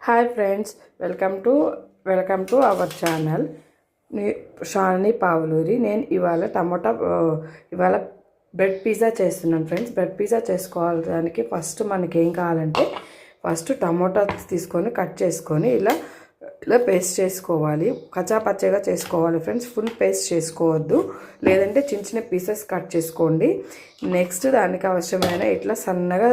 Hi friends, welcome to our channel Shalini Pavuluri. నేను ఇవాళ bread pizza చేస్తున్నాను ఫ్రెండ్స్. బ్రెడ్ పిజ్జా చేసుకోవడానికి ఫస్ట్ మనకి ఏం కావాలంటే టమోటా తీసుకొని కట్ చేసుకొని ఇలా పేస్ట్ చేసుకోవాలి. కచ్చాపచ్చగా చేసుకోవాలి ఫ్రెండ్స్, ఫుల్ పేస్ట్ చేసుకోవద్దు, లేదంటే చిన్న చిన్న పీసెస్ కట్ చేసుకోండి. నెక్స్ట్ దానికి అవసరమైన ఇట్లా సన్నగా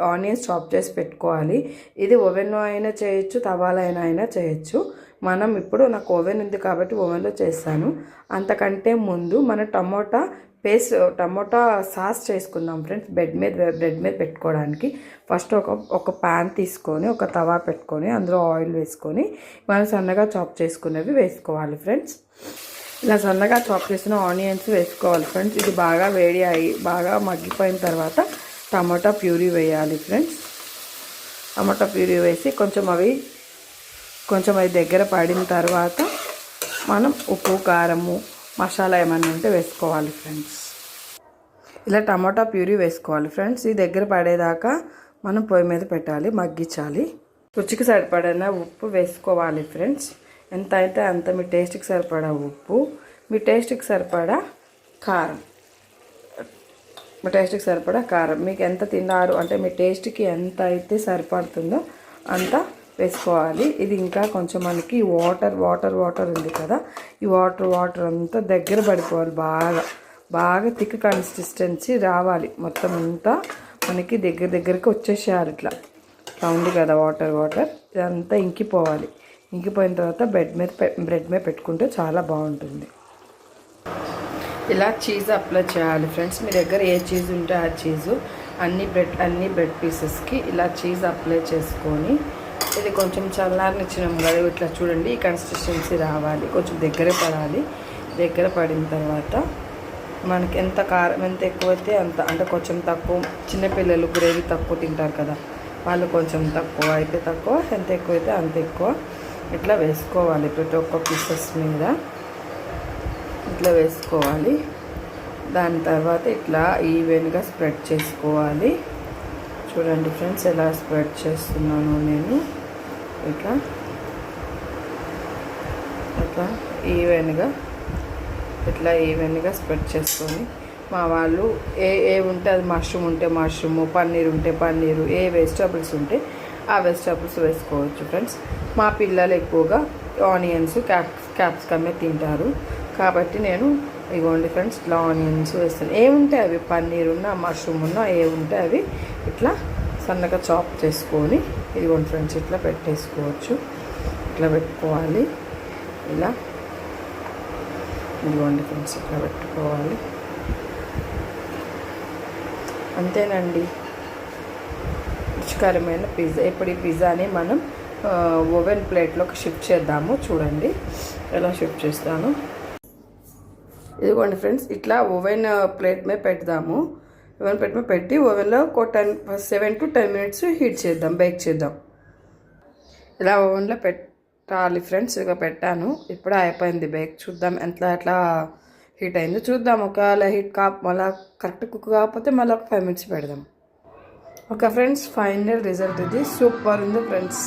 ఆనియన్స్ చాప్ చేసి పెట్టుకోవాలి. ఇది ఓవెన్లో అయినా చేయొచ్చు, తవాలో అయినా చేయొచ్చు. మనం ఇప్పుడు నాకు ఓవెన్ ఉంది కాబట్టి ఓవెన్లో చేస్తాను. అంతకంటే ముందు మనం టమోటా సాస్ చేసుకుందాం ఫ్రెండ్స్. బ్రెడ్ మీద పెట్టుకోవడానికి ఫస్ట్ ఒక ప్యాన్ తీసుకొని ఒక తవా పెట్టుకొని అందులో ఆయిల్ వేసుకొని మనం సన్నగా చాప్ చేసుకునేవి వేసుకోవాలి ఫ్రెండ్స్. ఇలా సన్నగా చాప్ చేసిన ఆనియన్స్ వేసుకోవాలి ఫ్రెండ్స్. ఇది బాగా వేడి అయ్యి బాగా మగ్గిపోయిన తర్వాత టమాటా ప్యూరీ వేయాలి ఫ్రెండ్స్. టమాటా ప్యూరీ వేసి కొంచెం అవి దగ్గర పడిన తర్వాత మనం ఉప్పు, కారము, మసాలా ఏమైనా ఉంటే వేసుకోవాలి ఫ్రెండ్స్. ఇలా టమాటా ప్యూరీ వేసుకోవాలి ఫ్రెండ్స్. ఈ దగ్గర పడేదాకా మనం పొయ్యి మీద పెట్టాలి, మగ్గించాలి. రుచికి సరిపడిన ఉప్పు వేసుకోవాలి ఫ్రెండ్స్. ఎంత అయితే అంత మీ టేస్ట్కి సరిపడా ఉప్పు, మీ టేస్ట్కి సరిపడా కారం, మీకు ఎంత తిన్నారు అంటే మీ టేస్ట్కి ఎంత అయితే సరిపడుతుందో అంత వేసుకోవాలి. ఇది ఇంకా కొంచెం మనకి వాటర్ ఉంది కదా, ఈ వాటర్ అంతా దగ్గర పడిపోవాలి. బాగా థిక్ కన్సిస్టెన్సీ రావాలి. మొత్తం అంతా మనకి దగ్గరికి వచ్చేసేయాలి. ఇట్లా ఉంది కదా వాటర్ ఇదంతా ఇంకిపోవాలి. ఇంకిపోయిన తర్వాత బ్రెడ్ మీద పెట్టుకుంటే చాలా బాగుంటుంది. ఇలా చీజ్ అప్లై చేయాలి ఫ్రెండ్స్. మీ దగ్గర ఏ చీజ్ ఉంటే ఆ చీజు అన్ని బ్రెడ్ పీసెస్కి ఇలా చీజ్ అప్లై చేసుకొని ఇది కొంచెం చల్లారనిచ్చినాం కదా, ఇట్లా చూడండి ఈ కన్సిస్టెన్సీ రావాలి. కొంచెం దగ్గర పడాలి. దగ్గర పడిన తర్వాత మనకి ఎంత కారం ఎంత ఎక్కువైతే అంత, అంటే కొంచెం తక్కువ, చిన్నపిల్లలు గ్రేవీ తక్కువ తింటారు కదా, వాళ్ళు కొంచెం తక్కువ అయితే తక్కువ, ఎంత ఎక్కువైతే అంత ఎక్కువ ఇట్లా వేసుకోవాలి. ప్రతి ఒక్క పీసెస్ మీద ఇట్లా వేసుకోవాలి. దాని తర్వాత ఇట్లా ఈవెన్గా స్ప్రెడ్ చేసుకోవాలి. చూడండి ఫ్రెండ్స్ ఎలా స్ప్రెడ్ చేస్తున్నాను నేను. ఇట్లా ఈవెన్గా స్ప్రెడ్ చేసుకొని మా వాళ్ళు ఏ ఉంటే అది మష్రూమ్ ఉంటే మష్రూము, పన్నీర్ ఉంటే పన్నీరు, ఏ వెజిటబుల్స్ ఉంటే ఆ వెజిటబుల్స్ వేసుకోవచ్చు ఫ్రెండ్స్. మా పిల్లలు ఎక్కువగా ఆనియన్స్, క్యాప్సికమే తింటారు కాబట్టి నేను ఇగోండి ఫ్రెండ్స్ ఇట్లా ఆనియన్స్ వేస్తాను. ఏముంటే అవి పన్నీర్ ఉన్నా మష్రూమ్ ఉన్నా ఏముంటే అవి ఇట్లా సన్నగా చాప్ చేసుకొని ఇదిగోండి ఫ్రెండ్స్ ఇట్లా పెట్టేసుకోవచ్చు. ఇట్లా పెట్టుకోవాలి. ఇదిగోండి ఫ్రెండ్స్ ఇట్లా పెట్టుకోవాలి. అంతేనండి, రుచికరమైన పిజ్జా. ఇప్పుడు ఈ పిజ్జాని మనం ఓవెన్ ప్లేట్లోకి షిఫ్ట్ చేద్దాము. చూడండి ఎలా షిఫ్ట్ చేస్తాను. ఇదిగోండి ఫ్రెండ్స్ ఇట్లా ఓవెన్ ప్లేట్ మీద పెడదాము. ఓవెన్ ప్లేట్ మీద పెట్టి ఓవెన్లో 7 to 10 minutes బేక్ చేద్దాం. ఇలా ఓవెన్లో పెట్టాలి ఫ్రెండ్స్. ఇక పెట్టాను, ఇప్పుడు అయిపోయింది బేక్. చూద్దాం ఎట్లా హీట్ అయిందో చూద్దాం. ఒకవేళ మళ్ళీ కరెక్ట్ కుక్ కాకపోతే మళ్ళీ ఒక 5 minutes పెడదాం. ఓకే ఫ్రెండ్స్, ఫైనల్ రిజల్ట్ ఇది. సూపర్ ఉంది ఫ్రెండ్స్.